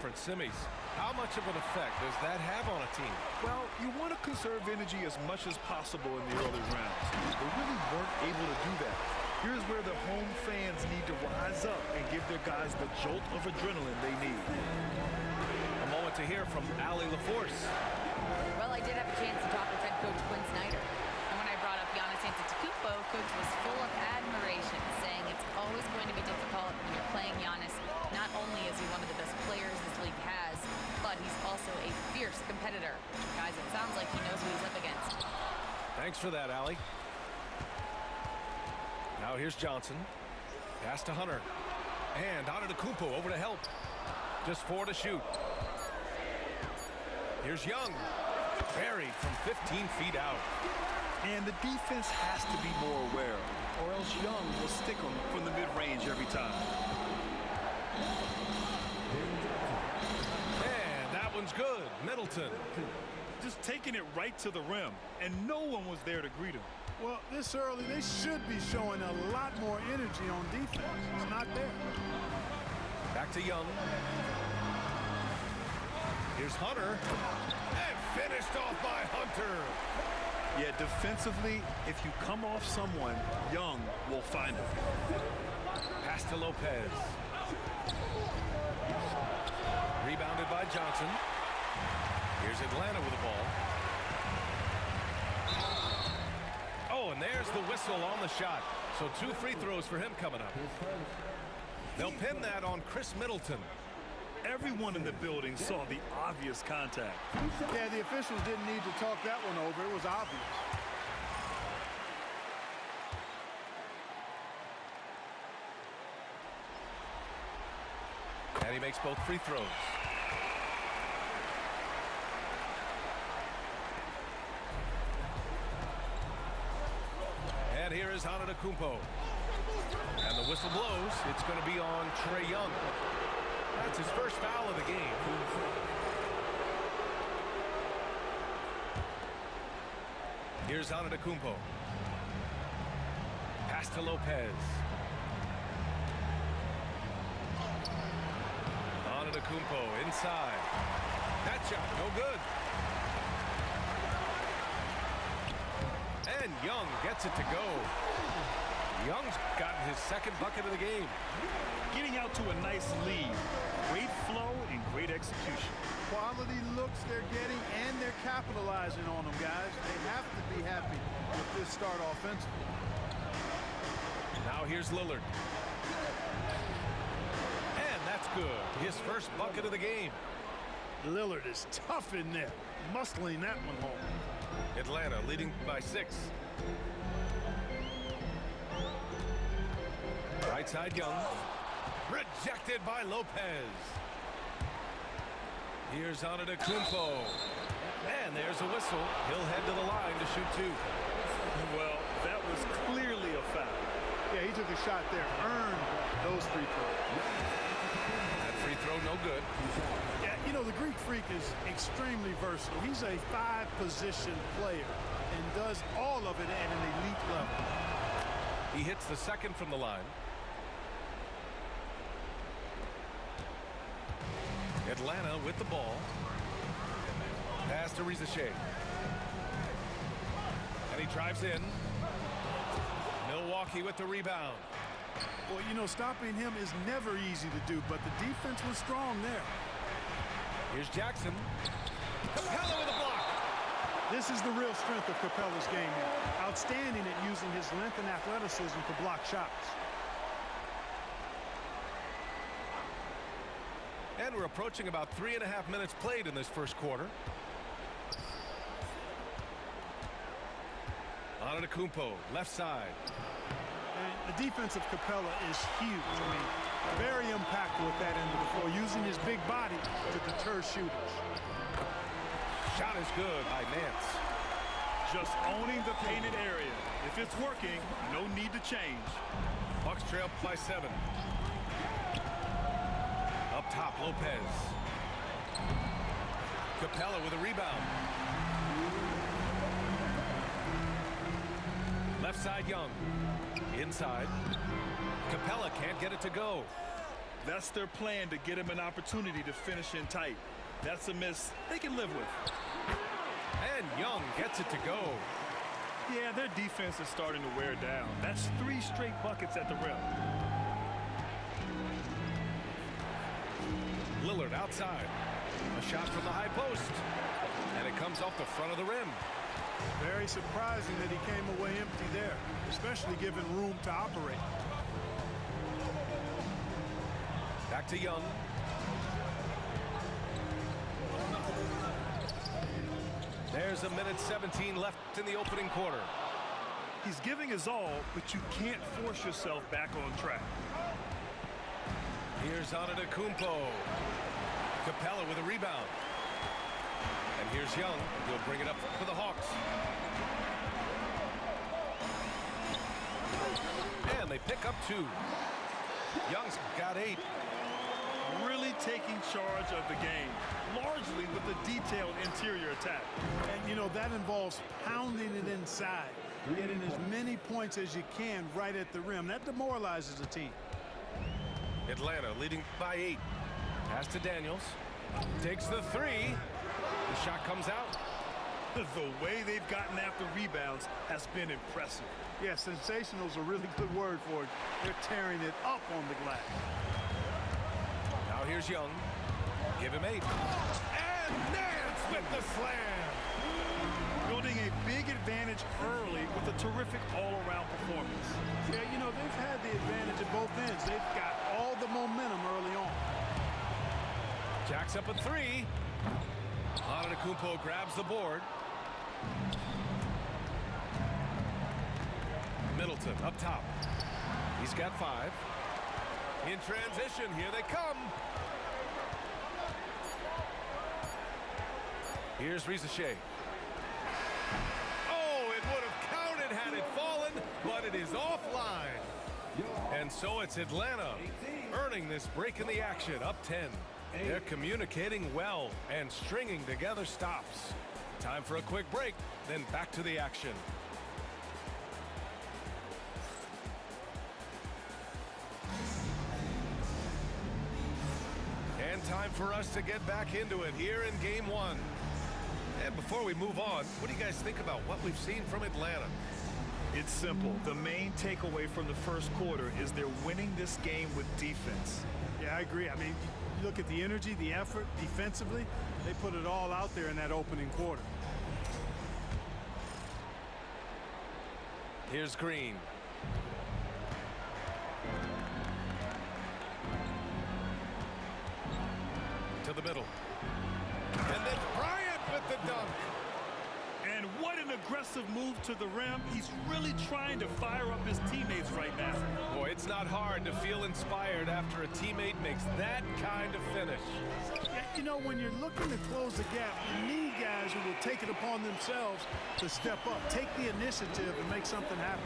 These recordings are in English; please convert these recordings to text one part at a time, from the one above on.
different semis. How much of an effect does that have on a team? Well, you want to conserve energy as much as possible in the early rounds. They really weren't able to do that. Here's where the home fans need to rise up and give their guys the jolt of adrenaline they need. A moment to hear from Allie LaForce. Well, I did have a chance to talk with head coach Quinn Snyder. And when I brought up Giannis Antetokounmpo, coach was full of admiration, saying it's always going to be difficult when you're playing Giannis. Not only is he one of the best players this league has, but he's also a fierce competitor. Guys, it sounds like he knows who he's up against. Thanks for that, Allie. Now here's Johnson. Pass to Hunter. And Antetokounmpo over to help. Just 4 to shoot. Here's Young. Buried from 15 feet out. And the defense has to be more aware, or else Young will stick them from the mid-range every time. And that one's good. Middleton. Just taking it right to the rim, and no one was there to greet him. Well, this early, they should be showing a lot more energy on defense. It's not there. Back to Young. Here's Hunter. And finished off by Hunter. Yeah, defensively, if you come off someone, Young will find him. Pass to Lopez. Rebounded by Johnson. Here's Atlanta with the ball. Oh, and there's the whistle on the shot. So 2 free throws for him coming up. They'll pin that on Chris Middleton. Everyone in the building saw the obvious contact. Yeah, the officials didn't need to talk that one over. It was obvious. And he makes both free throws. And here is Antetokounmpo. And the whistle blows. It's going to be on Trae Young. That's his first foul of the game. Here's Antetokounmpo. Pass to Lopez. Antetokounmpo inside. That shot, no good. And Young gets it to go. Young's gotten his second bucket of the game. Getting out to a nice lead. Great flow and great execution. Quality looks they're getting, and they're capitalizing on them, guys. They have to be happy with this start offensively. Now here's Lillard. And that's good. His first bucket of the game. Lillard is tough in there, muscling that one home. Atlanta leading by 6. Right side Young. Rejected by Lopez. Here's Antetokounmpo. And there's a whistle. He'll head to the line to shoot 2. Well, that was clearly a foul. Yeah, he took a shot there, earned those free throws. That free throw no good. Yeah, you know, the Greek Freak is extremely versatile. He's a 5-position player and does all of it at an elite level. He hits the second from the line. Atlanta with the ball. Pass to Rizachet. And he drives in. Milwaukee with the rebound. Well, you know, stopping him is never easy to do, but the defense was strong there. Here's Jackson. Capella with a block. This is the real strength of Capella's game here. Outstanding at using his length and athleticism to block shots. And we're approaching about 3.5 minutes played in this first quarter. Antetokounmpo, left side. And the defense of Capella is huge. I mean, very impactful at that end of the floor, using his big body to deter shooters. Shot is good by Nance. Just owning the painted area. If it's working, no need to change. Bucks trail by 7. Up top, Lopez. Capella with a rebound. Left side, Young. Inside. Capella can't get it to go. That's their plan to get him an opportunity to finish in tight. That's a miss they can live with. And Young gets it to go. Yeah, their defense is starting to wear down. That's 3 straight buckets at the rim. Lillard outside. A shot from the high post. And it comes off the front of the rim. Very surprising that he came away empty there, especially given room to operate. Back to Young. There's a minute 17 left in the opening quarter. He's giving his all, but you can't force yourself back on track. Here's Antetokounmpo. Capella with a rebound. And here's Young. He'll bring it up for the Hawks. And they pick up 2. Young's got 8. Really taking charge of the game, largely with a detailed interior attack. And, you know, that involves pounding it inside, getting as many points as you can right at the rim. That demoralizes a team. Atlanta leading by 8. Pass to Daniels. Takes the 3. The shot comes out. The way they've gotten after rebounds has been impressive. Yeah, sensational is a really good word for it. They're tearing it up on the glass. Now here's Young. Give him 8. And Nance with the slam. Building a big advantage early with a terrific all-around performance. Yeah, you know, they've had the advantage at both ends. They've got all the momentum early on. Jacks up a 3. Antetokounmpo grabs the board. Middleton up top. He's got 5. In transition, here they come. Here's Rizachet. Oh, it would have counted had it fallen, but it is offline. And so it's Atlanta earning this break in the action, up 10. They're communicating well and stringing together stops. Time for a quick break, then back to the action. And time for us to get back into it here in Game 1. And before we move on, what do you guys think about what we've seen from Atlanta? It's simple. The main takeaway from the first quarter is they're winning this game with defense. Yeah, I agree. I mean, you look at the energy, the effort, defensively, they put it all out there in that opening quarter. Here's Green. To the middle. And then Bryant with the dunk. And what an aggressive move to the rim. He's really trying to fire up his teammates right now. Boy, it's not hard to feel inspired after a teammate makes that kind of finish. Yeah, you know, when you're looking to close the gap, you need guys who will take it upon themselves to step up, take the initiative, and make something happen.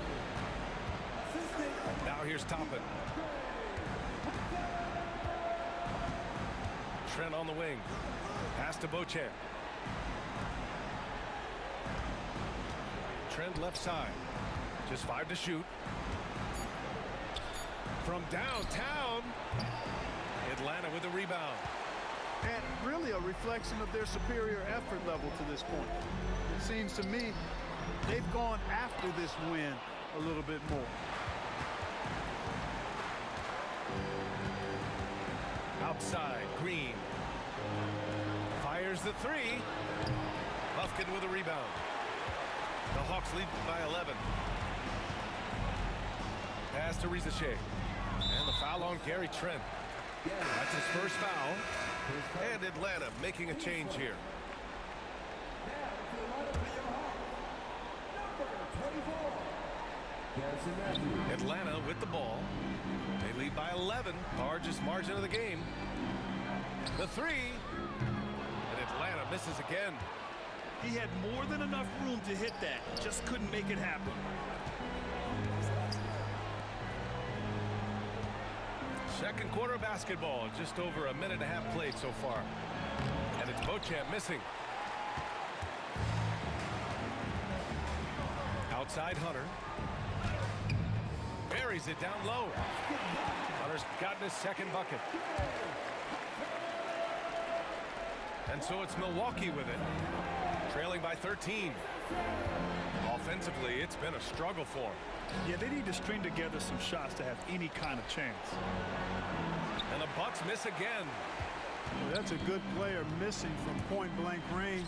Now here's Toppin. Trent on the wing. Pass to Beauchamp. Trent left side. Just 5 to shoot. From downtown. Atlanta with the rebound. And really a reflection of their superior effort level to this point. It seems to me they've gone after this win a little bit more. Outside, Green. Fires the 3. Lufkin with a rebound. The Hawks lead by 11. Pass to Rizachet. And the foul on Gary Trent. That's his first foul. And Atlanta making a change here. Atlanta with the ball. They lead by 11. Largest margin of the game. The 3. And Atlanta misses again. He had more than enough room to hit that. Just couldn't make it happen. Second quarter basketball. Just over a minute and a half played so far. And it's Beauchamp missing. Outside Hunter. buries it down low. Hunter's gotten his second bucket. And so it's Milwaukee with it, trailing by 13. Offensively, it's been a struggle for them. Yeah, they need to string together some shots to have any kind of chance. And the Bucks miss again. Well, that's a good player missing from point-blank range.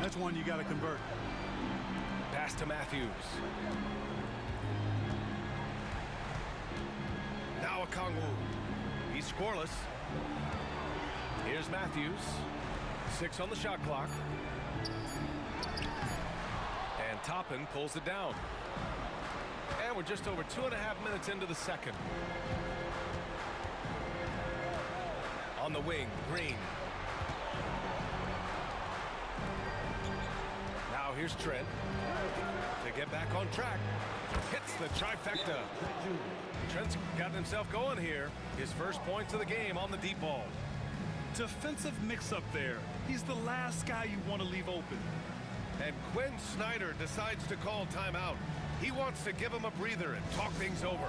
That's one you got to convert. Pass to Matthews. Now Okongwu. He's scoreless. Here's Matthews. 6 on the shot clock. And Toppin pulls it down. And we're just over 2.5 minutes into the second. On the wing, Green. Now here's Trent to get back on track. Hits the trifecta. Trent's gotten himself going here. His first points of the game on the deep ball. Defensive mix-up there. He's the last guy you want to leave open. And Quinn Snyder decides to call timeout. He wants to give him a breather and talk things over.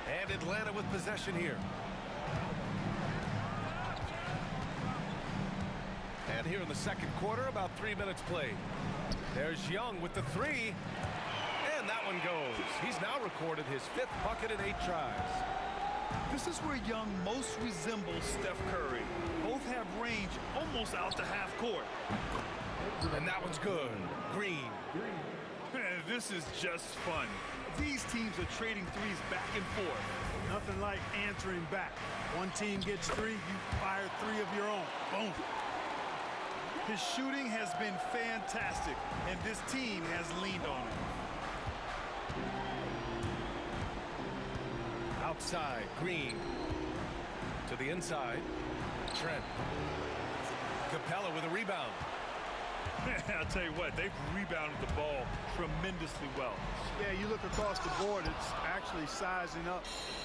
And Atlanta with possession here. And here in the second quarter, about 3 minutes played. There's Young with the three. And that one goes. He's now recorded his 5th bucket in 8 tries. This is where Young most resembles Steph Curry. Both have range almost out to half court. And that one's good. Green. This is just fun. These teams are trading threes back and forth. Nothing like answering back. One team gets 3, you fire 3 of your own. Boom. His shooting has been fantastic, and this team has leaned on it. Outside, Green. To the inside, Trent. Capella with a rebound. I'll tell you what, they've rebounded the ball tremendously well. Yeah, you look across the board, it's actually sizing up,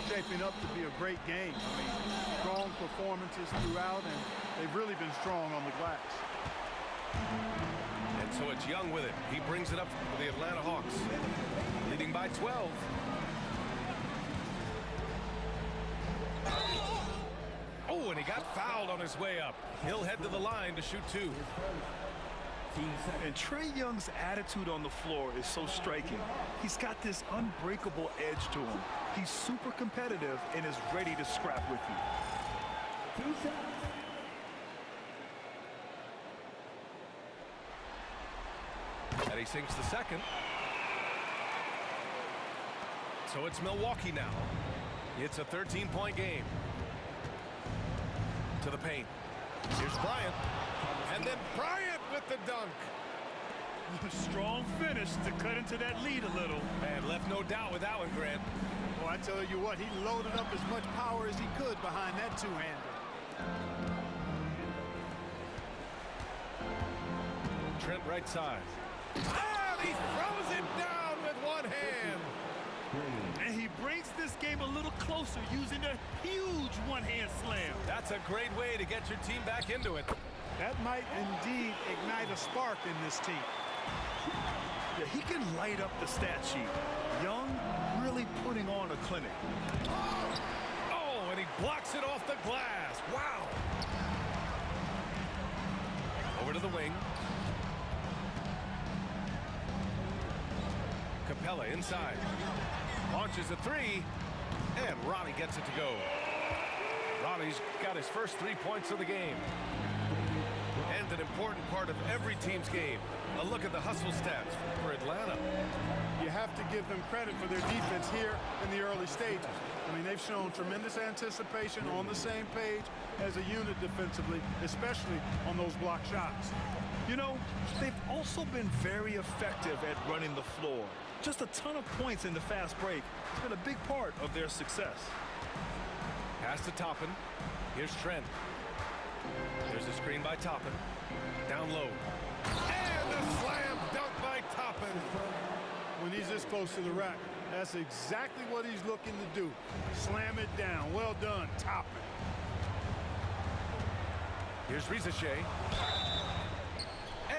shaping up to be a great game. I mean, strong performances throughout, and they've really been strong on the glass. And so it's Young with it. He brings it up for the Atlanta Hawks, leading by 12. Oh, and he got fouled on his way up. He'll head to the line to shoot 2. And Trae Young's attitude on the floor is so striking. He's got this unbreakable edge to him. He's super competitive and is ready to scrap with you. And he sinks the second. So it's Milwaukee now. It's a 13-point game. To the paint. Here's Bryant. And then Bryant with the dunk. Strong finish to cut into that lead a little. And left no doubt with that one, Grant. Well, I tell you what, he loaded up as much power as he could behind that two-hander. Trent right side. And he throws it down with one hand. And he brings this game a little closer using a huge one-hand slam. That's a great way to get your team back into it. That might indeed ignite a spark in this team. Yeah, he can light up the stat sheet. Young really putting on a clinic. Oh, and he blocks it off the glass. Wow. Over to the wing. Capella inside. Launches a three, and Ronnie gets it to go. Ronnie's got his first 3 points of the game. And an important part of every team's game. A look at the hustle stats for Atlanta. You have to give them credit for their defense here in the early stages. I mean, they've shown tremendous anticipation, on the same page as a unit defensively, especially on those block shots. You know, they've also been very effective at running the floor. Just a ton of points in the fast break. It's been a big part of their success. Pass to Toppin. Here's Trent. There's a screen by Toppin. Down low. And a slam dunk by Toppin. When he's this close to the rack, that's exactly what he's looking to do. Slam it down. Well done, Toppin. Here's Rizachet.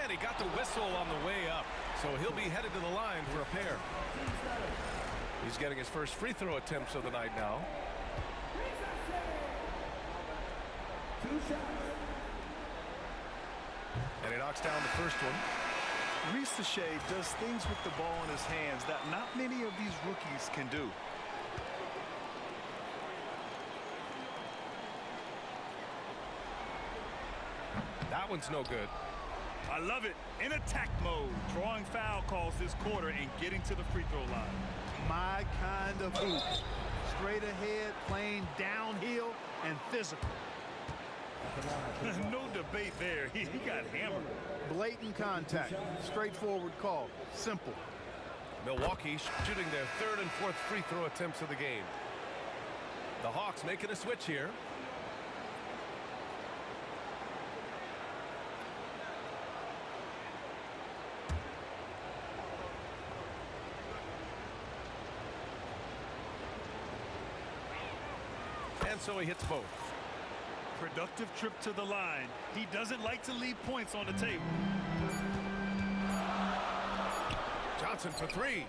And he got the whistle on the way up. So he'll be headed to the line for a pair. He's getting his first free throw attempts of the night now. And he knocks down the first one. Rizachet does things with the ball in his hands that not many of these rookies can do. That one's no good. I love it. In attack mode, drawing foul calls this quarter and getting to the free throw line. My kind of hoop. Straight ahead, playing downhill, and physical. No debate there. He got hammered. Blatant contact. Straightforward call. Simple. Milwaukee shooting their third and fourth free throw attempts of the game. The Hawks making a switch here. And so he hits both. Productive trip to the line. He doesn't like to leave points on the table. Johnson for three.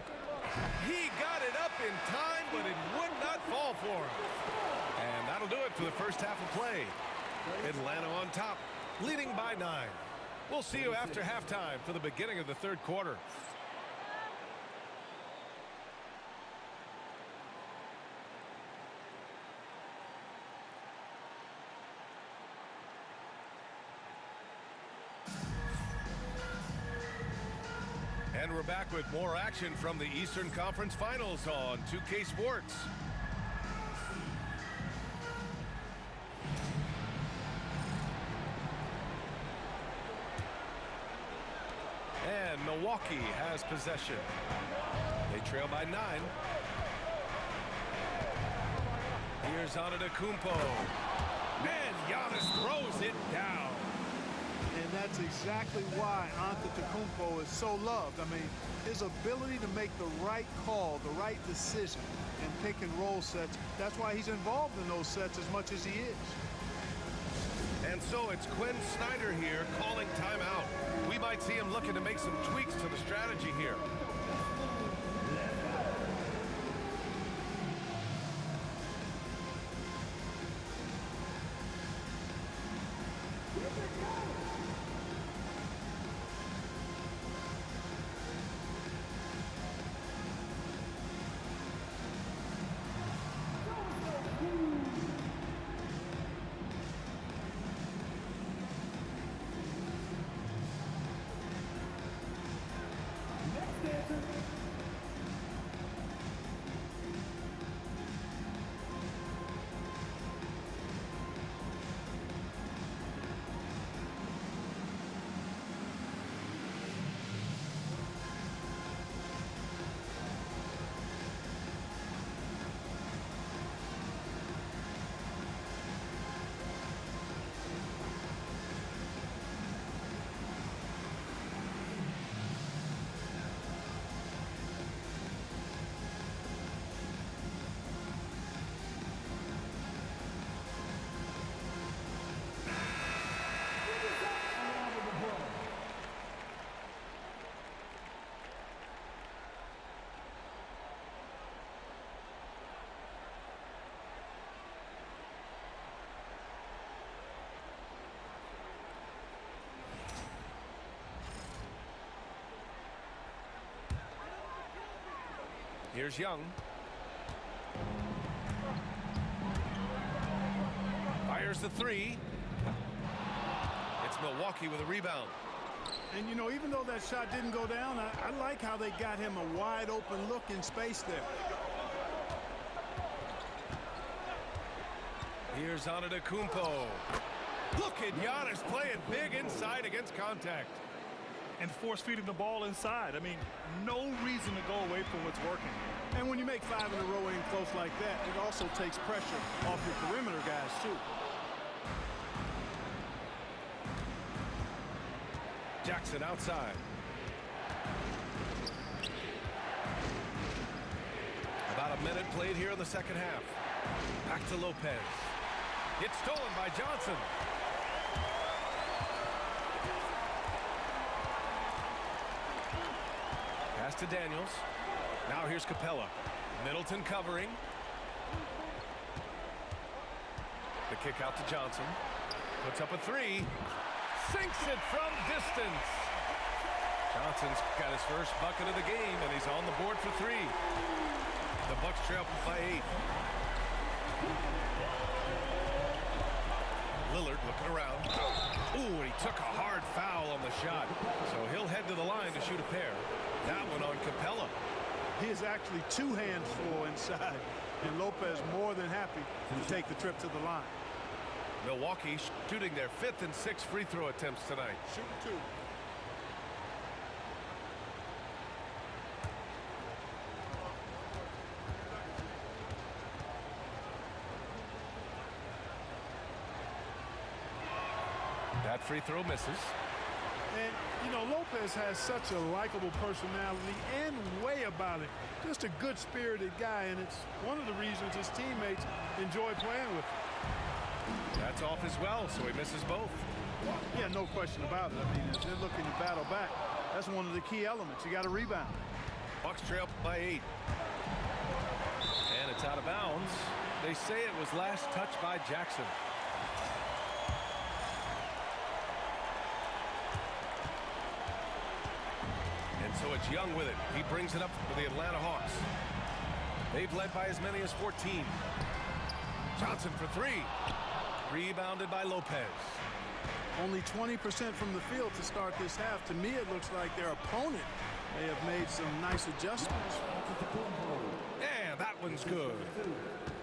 He got it up in time, but it would not fall for him. And that'll do it for the first half of play. Atlanta on top, leading by 9. We'll see you after halftime for the beginning of the third quarter. And we're back with more action from the Eastern Conference Finals on 2K Sports. And Milwaukee has possession. They trail by 9. Here's Antetokounmpo. And Giannis throws it down. And that's exactly why Antetokounmpo is so loved. I mean, his ability to make the right call, the right decision in pick and roll sets, that's why he's involved in those sets as much as he is. And so it's Quinn Snyder here calling timeout. We might see him looking to make some tweaks to the strategy here. Here's Young. Fires the three. It's Milwaukee with a rebound. And, you know, even though that shot didn't go down, I like how they got him a wide open look in space there. Here's Antetokounmpo. Look at Giannis playing big inside against contact. And force-feeding the ball inside. I mean, no reason to go away from what's working. And when you make 5 in a row in close like that, it also takes pressure off your perimeter guys, too. Jackson outside. About a minute played here in the second half. Back to Lopez. It's stolen by Johnson. Pass to Daniels. Now here's Capella. Middleton covering. The kick out to Johnson. Puts up a three. Sinks it from distance. Johnson's got his first bucket of the game, and he's on the board for three. The Bucks trail by 8. Lillard looking around. Ooh, and he took a hard foul on the shot. So he'll head to the line to shoot a pair. That one on Capella. He is actually 2 hands full inside, and Lopez more than happy to take the trip to the line. Milwaukee shooting their 5th and 6th free throw attempts tonight. Shooting 2. That free throw misses. And, you know, Lopez has such a likable personality and way about it. Just a good-spirited guy, and it's one of the reasons his teammates enjoy playing with him. That's off as well, so he misses both. Yeah, no question about it. I mean, as they're looking to battle back, that's one of the key elements. You got to rebound. Bucks trail by 8. And it's out of bounds. They say it was last touched by Jackson. And so it's Young with it. He brings it up for the Atlanta Hawks. They've led by as many as 14. Johnson for 3. Rebounded by Lopez. Only 20% from the field to start this half. To me, it looks like their opponent may have made some nice adjustments. Yeah, that one's good.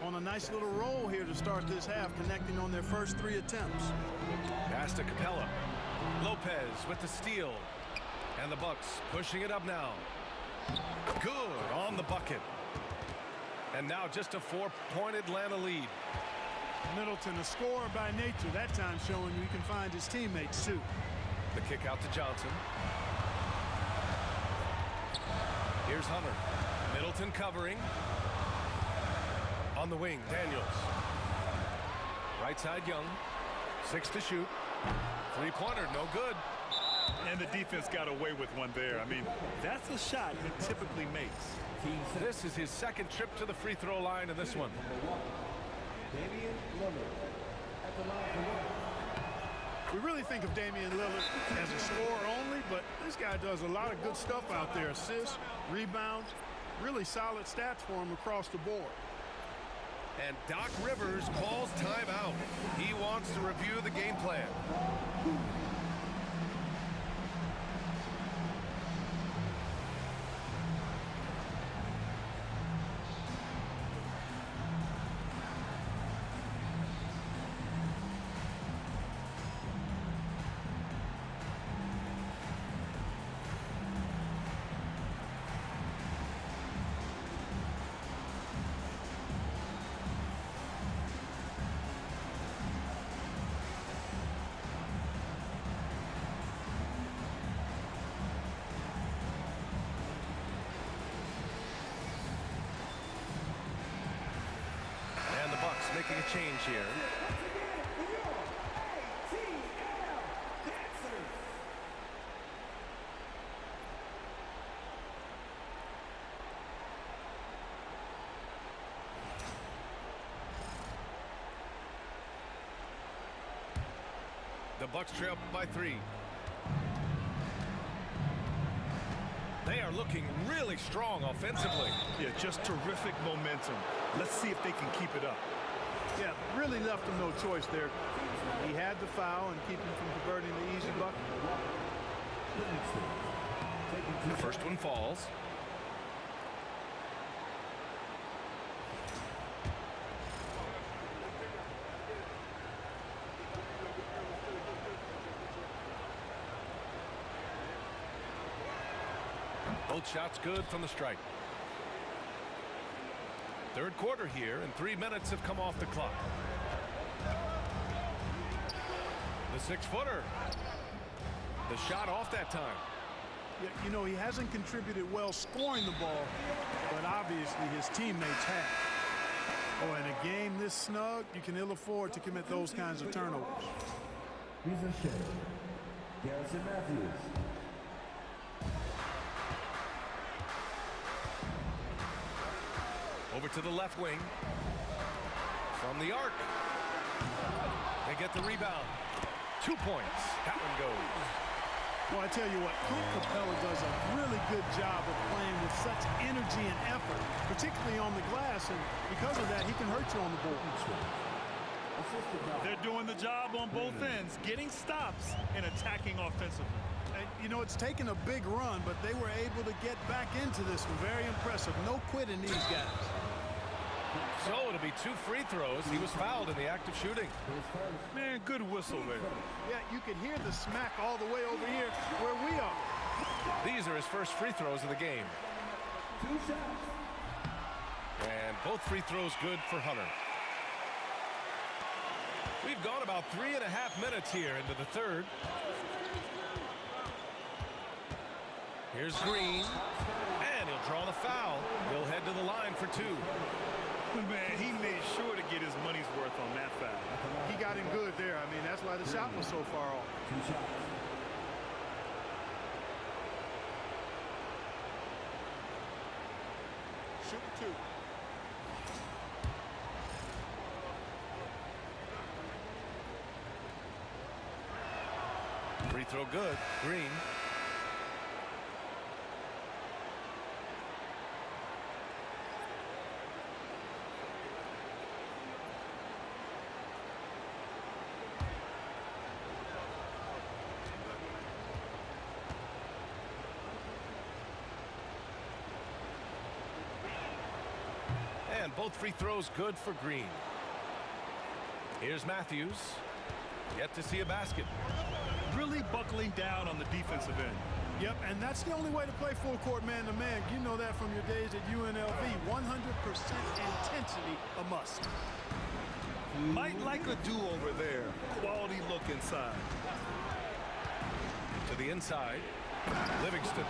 On a nice little roll here to start this half, connecting on their first 3 attempts. Pass to Capella. Lopez with the steal. And the Bucks pushing it up now. Good on the bucket. And now just a 4-point Atlanta lead. Middleton, a scorer by nature, that time showing you he can find his teammates too. The kick out to Johnson. Here's Hunter. Middleton covering. On the wing, Daniels. Right side, Young. 6 to shoot. 3-pointer, no good. And the defense got away with one there. I mean, that's a shot he typically makes. This is his 2nd trip to the free throw line in this one. Damian Lillard at the line for one. We really think of Damian Lillard as a scorer only, but this guy does a lot of good stuff out there. Assists, rebounds, really solid stats for him across the board. And Doc Rivers calls timeout. He wants to review the game plan. Making a change here. The Bucks trail by 3. They are looking really strong offensively. Yeah, just terrific momentum. Let's see if they can keep it up. Yeah, really left him no choice there. He had the foul and keep him from converting the easy bucket. The first one falls. Both shots good from the strike. Third quarter here, and 3 minutes have come off the clock. The 6-footer. The shot off that time. Yeah, you know, he hasn't contributed well scoring the ball, but obviously his teammates have. Oh, in a game this snug, you can ill afford to commit those kinds of turnovers. Ricochet. Garrison Matthews. Over to the left wing. From the arc. They get the rebound. 2 points. That one goes. Well, I tell you what, Clint Capella does a really good job of playing with such energy and effort, particularly on the glass, and because of that, he can hurt you on the board. They're doing the job on both ends, getting stops and attacking offensively. And, you know, it's taken a big run, but they were able to get back into this one. Very impressive. No quitting these guys. So it'll be 2 free throws. He was fouled in the act of shooting. Man, good whistle there. Yeah, you can hear the smack all the way over here where we are. These are his first free throws of the game. 2 shots. And both free throws good for Hunter. We've gone about 3.5 minutes here into the third. Here's Green, and he'll draw the foul. He'll head to the line for 2. Man, he made sure to get his money's worth on that foul. He got him good there. I mean, that's why the shot was so far off. 2 shots. Shoot 2. Free throw good. Green. And both free throws good for Green. Here's Matthews. Yet to see a basket. Really buckling down on the defensive end. Yep, and that's the only way to play full court man-to-man. You know that from your days at UNLV. 100% intensity a must. Might like a do-over there. Quality look inside. To the inside. Livingston.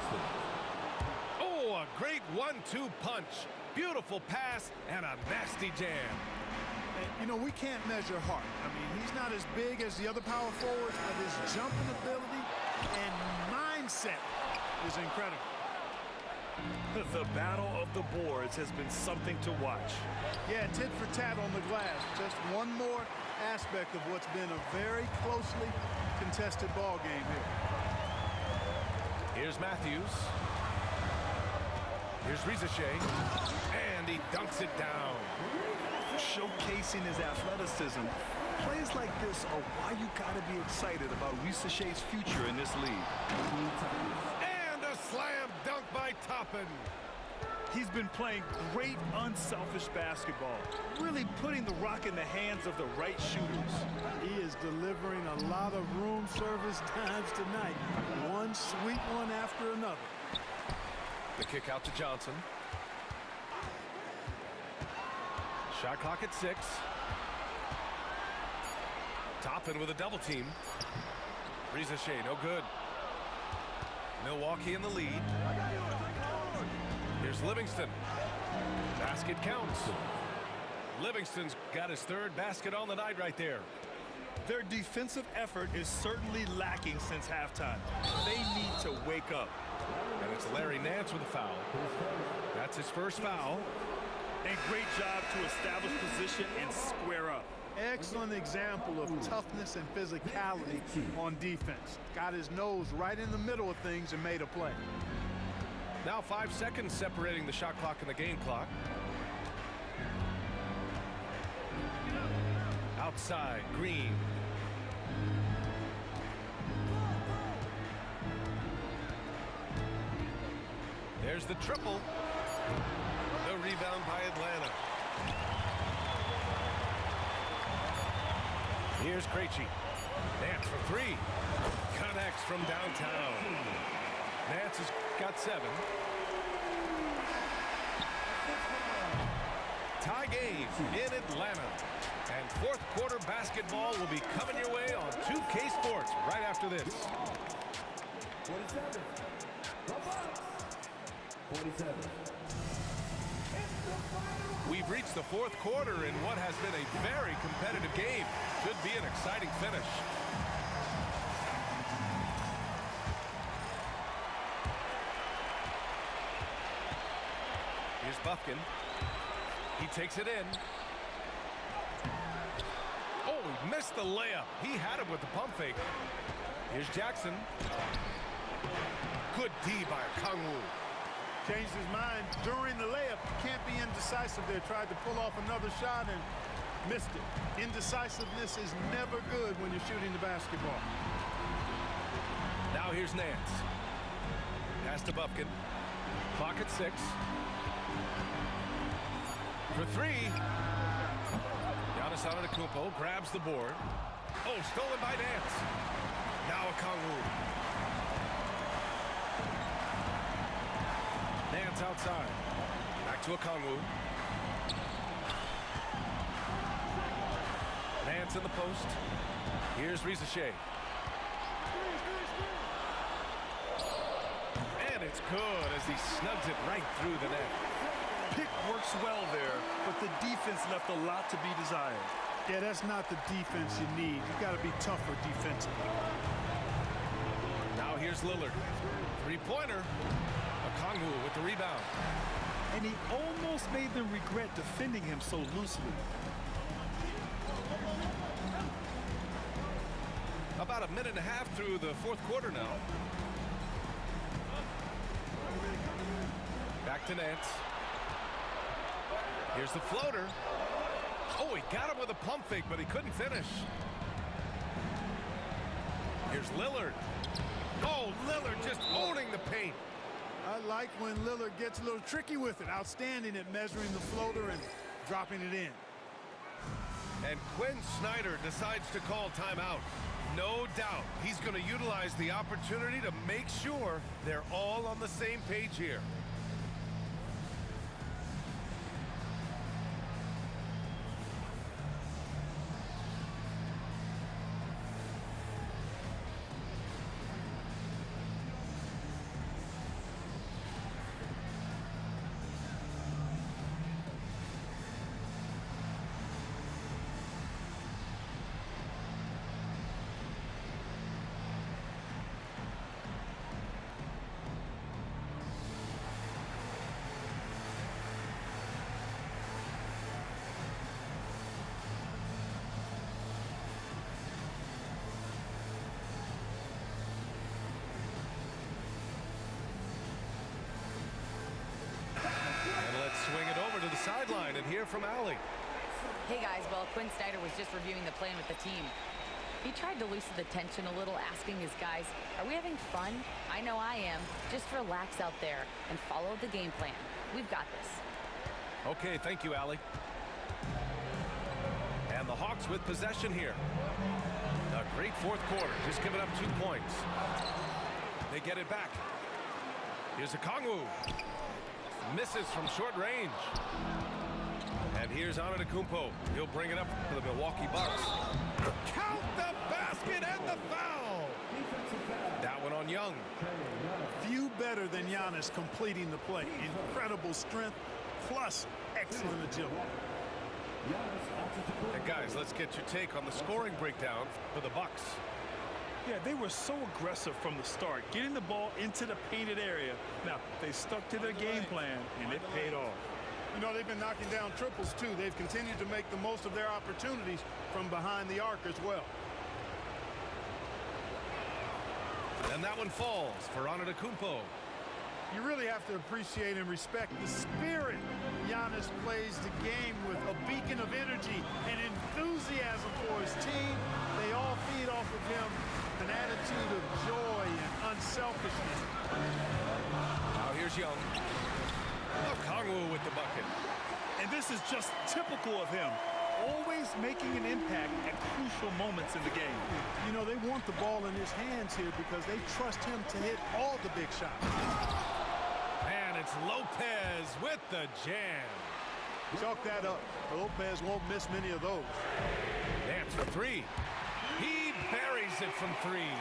Oh, a great 1-2 punch. Beautiful pass and a nasty jam. And, you know, we can't measure heart. I mean, he's not as big as the other power forwards, but his jumping ability and mindset is incredible. The battle of the boards has been something to watch. Yeah, tit for tat on the glass. Just one more aspect of what's been a very closely contested ball game here. Here's Matthews. Here's Ricochet. And he dunks it down. Showcasing his athleticism. Plays like this are why you gotta be excited about Ricochet's future in this league. And a slam dunk by Toppin. He's been playing great unselfish basketball, really putting the rock in the hands of the right shooters. He is delivering a lot of room service times tonight. One sweet one after another. The kick out to Johnson. Shot clock at 6. Toppin with a double team. Ricochet, no good. Milwaukee in the lead. Here's Livingston. Basket counts. Livingston's got his third basket on the night right there. Their defensive effort is certainly lacking since halftime. They need to wake up. And it's Larry Nance with a foul. That's his first foul. And great job to establish position and square up. Excellent example of toughness and physicality on defense. Got his nose right in the middle of things and made a play. Now 5 seconds separating the shot clock and the game clock. Outside, Green. There's the triple. The rebound by Atlanta. Here's Krejci. Nance for three. Connects from downtown. Nance has got 7. Tie game in Atlanta. And fourth quarter basketball will be coming your way on 2K Sports right after this. 47. 47. We've reached the fourth quarter in what has been a very competitive game. Should be an exciting finish. Here's Bufkin. He takes it in. Oh, he missed the layup. He had it with the pump fake. Here's Jackson. Good D by Okongwu. Changed his mind during the layup. Can't be indecisive there. Tried to pull off another shot and missed it. Indecisiveness is never good when you're shooting the basketball. Now here's Nance. Pass to Bufkin. Clock at 6. For 3. Giannis Antetokounmpo grabs the board. Oh, stolen by Nance. Now Okongwu. Nance outside. Back to Okongwu. Nance in the post. Here's Risacher. And it's good as he snugs it right through the net. Pick works well there, but the defense left a lot to be desired. Yeah, that's not the defense you need. You got to be tougher defensively. Now here's Lillard. Three-pointer. Okongwu with the rebound. And he almost made them regret defending him so loosely. About a minute and a half through the fourth quarter now. Back to Nance. Here's the floater. Oh, he got him with a pump fake, but he couldn't finish. Here's Lillard. Oh, Lillard just owning the paint. I like when Lillard gets a little tricky with it. Outstanding at measuring the floater and dropping it in. And Quinn Snyder decides to call timeout. No doubt he's going to utilize the opportunity to make sure they're all on the same page here. Swing it over to the sideline and hear from Allie. Hey guys, well, Quinn Snyder was just reviewing the plan with the team. He tried to loosen the tension a little, asking his guys, are we having fun? I know I am. Just relax out there and follow the game plan. We've got this. Okay, thank you, Allie. And the Hawks with possession here. A great fourth quarter, just giving up 2 points. They get it back. Here's Okongwu. Misses from short range. And here's Antetokounmpo. He'll bring it up for the Milwaukee Bucks. Count the basket and the foul. That one on Young. Few better than Giannis completing the play. Incredible strength plus excellent agility. And guys, let's get your take on the scoring breakdown for the Bucks. Yeah, they were so aggressive from the start, getting the ball into the painted area. Now, they stuck to their game plan, and it paid off. You know, they've been knocking down triples, too. They've continued to make the most of their opportunities from behind the arc as well. And that one falls for Antetokounmpo. You really have to appreciate and respect the spirit Giannis plays the game with, a beacon of energy and enthusiasm for his team. They all feed off of him, an attitude of joy and unselfishness. Now here's Young. Okongwu with the bucket. And this is just typical of him. Always making an impact at crucial moments in the game. You know, they want the ball in his hands here because they trust him to hit all the big shots. And it's Lopez with the jam. Chalk that up. Lopez won't miss many of those. Nance for three. He buries it from three.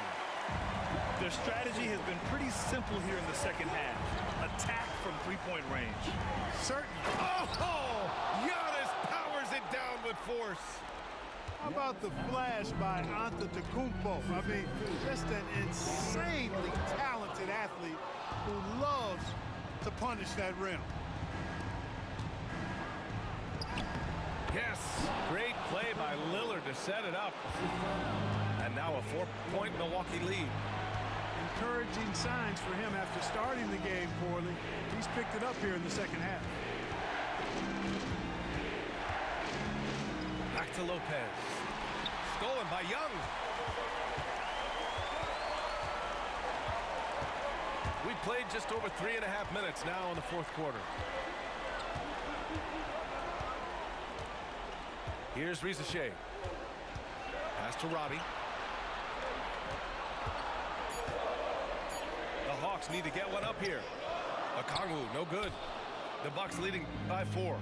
Their strategy has been pretty simple here in the second half. Attack from three-point range. Certainly. Oh! Giannis powers it down with force. How about the flash by Antetokounmpo? I mean, just an insanely talented athlete who loves to punish that rim. Yes, great play by Lillard to set it up. And now a 4-point Milwaukee lead. Encouraging signs for him after starting the game poorly. He's picked it up here in the second half. Back to Lopez. Stolen by Young. We played just over 3.5 minutes now in the fourth quarter. Here's Riza Shea. Pass to Roddy. The Hawks need to get one up here. Okongwu, no good. The Bucks leading by 4.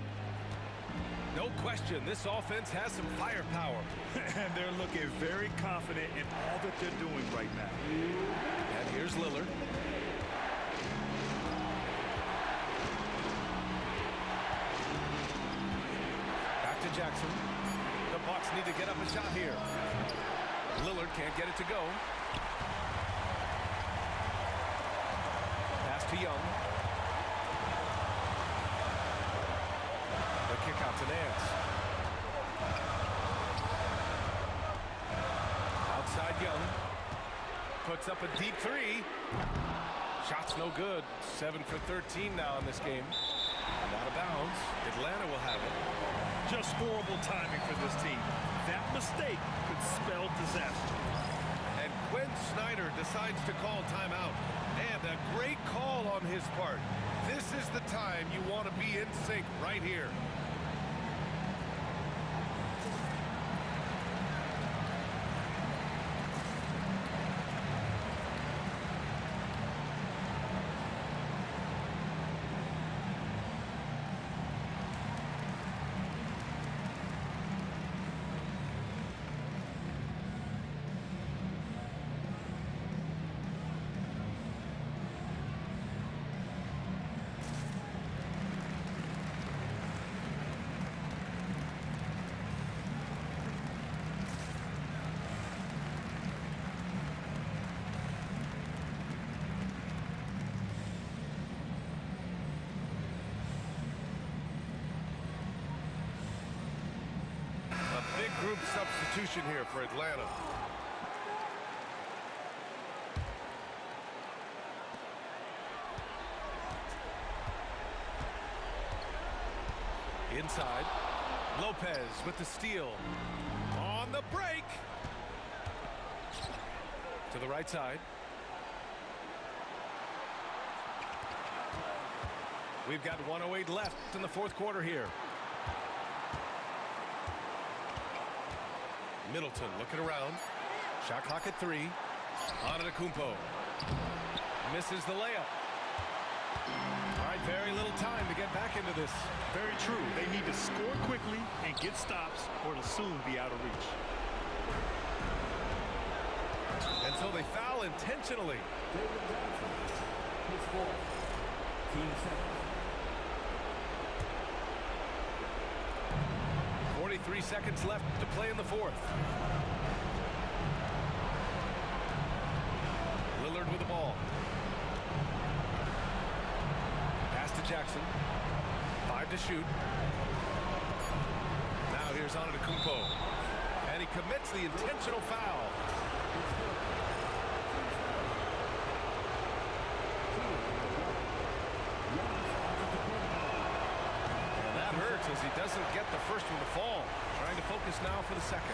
No question, this offense has some firepower. And they're looking very confident in all that they're doing right now. And here's Lillard. Back to Jackson. The Bucks need to get up a shot here. Lillard can't get it to go. Pass to Young. The kick out to Nance. Outside Young. Puts up a deep three. Shot's no good. 7 for 13 now in this game. And out of bounds. Atlanta will have it. Just horrible timing for this team. That mistake could spell disaster. And Quinn Snyder decides to call timeout. And a great call on his part. This is the time you want to be in sync right here. Big group substitution here for Atlanta. Inside. Lopez with the steal. On the break. To the right side. We've got 1:08 left in the fourth quarter here. Middleton looking around. Shot clock at 3. Antetokounmpo misses the layup. All right, very little time to get back into this. Very true. They need to score quickly and get stops, or it'll soon be out of reach. And so they foul intentionally. David Johnson, his fourth. Team second. 43 seconds left to play in the fourth. Lillard with the ball. Pass to Jackson. 5 to shoot. Now here's Antetokounmpo. And he commits the intentional foul. as he doesn't get the first one to fall. Trying to focus now for the second.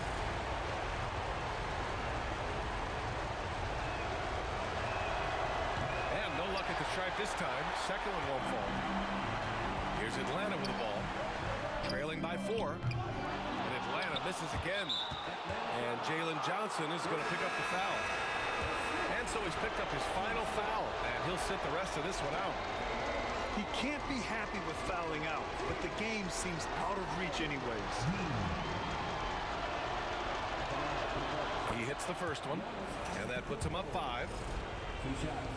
And no luck at the stripe this time. Second one won't fall. Here's Atlanta with the ball. Trailing by 4. And Atlanta misses again. And Jalen Johnson is going to pick up the foul. And so he's picked up his final foul. And he'll sit the rest of this one out. He can't be happy with fouling out, but the game seems out of reach anyways. He hits the first one, and that puts him up 5. 2 shots.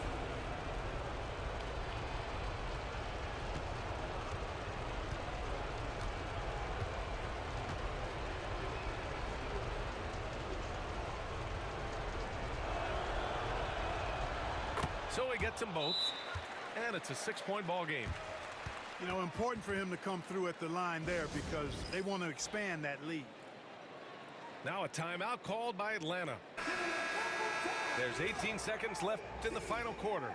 So he gets them both, and it's a 6-point ball game. You know, important for him to come through at the line there because they want to expand that lead. Now a timeout called by Atlanta. There's 18 seconds left in the final quarter.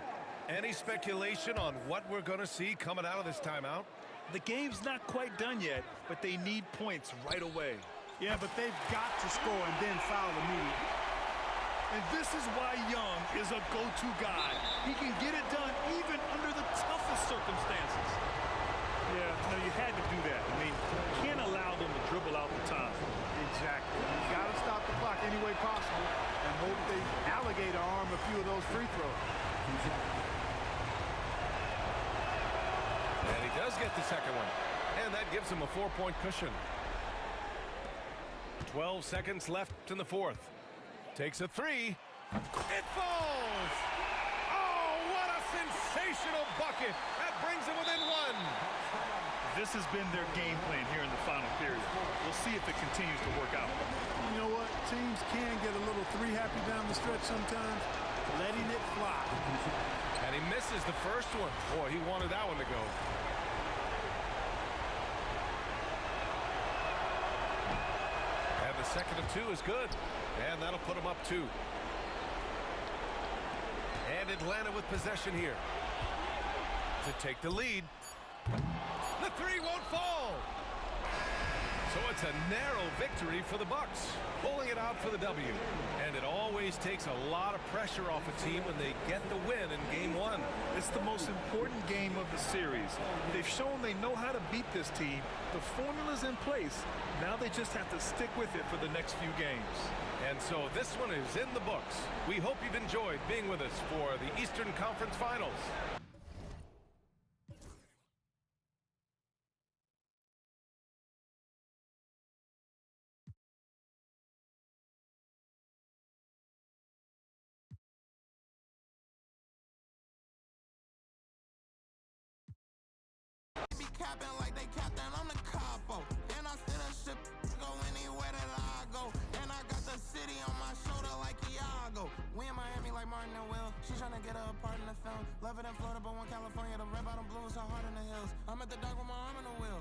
Any speculation on what we're going to see coming out of this timeout? The game's not quite done yet, but they need points right away. Yeah, but they've got to score and then foul immediately. And this is why Young is a go-to guy. He can get it done even under the toughest circumstances. Yeah, no, you had to do that. I mean, you can't allow them to dribble out the time. Exactly. You got to stop the clock any way possible and hope they alligator arm a few of those free throws. 2 shots. And he does get the second one. And that gives him a 4-point cushion. 12 seconds left in the fourth. Takes a 3. It falls! Oh, what a sensational bucket! That brings him within 1. This has been their game plan here in the final period. We'll see if it continues to work out. You know what? Teams can get a little 3-happy down the stretch sometimes. Letting it fly. And he misses the first one. Boy, he wanted that one to go. And the second of 2 is good. And that'll put him up 2. And Atlanta with possession here to take the lead. The 3 won't fall. So it's a narrow victory for the Bucks, pulling it out for the W. And it always takes a lot of pressure off a team when they get the win in Game 1. It's the most important game of the series. They've shown they know how to beat this team. The formula's in place. Now they just have to stick with it for the next few games. And so this one is in the books. We hope you've enjoyed being with us for the Eastern Conference Finals. Be capping like they captain, I'm the capo. And I still a ship, go anywhere that I go. And I got the city on my shoulder like Iago. We in Miami like Martin and Will. She tryna get her a part in the film. Love it in Florida, but when California, the red bottom blue is so hard in the hills. I'm at the dock with my arm in the wheel.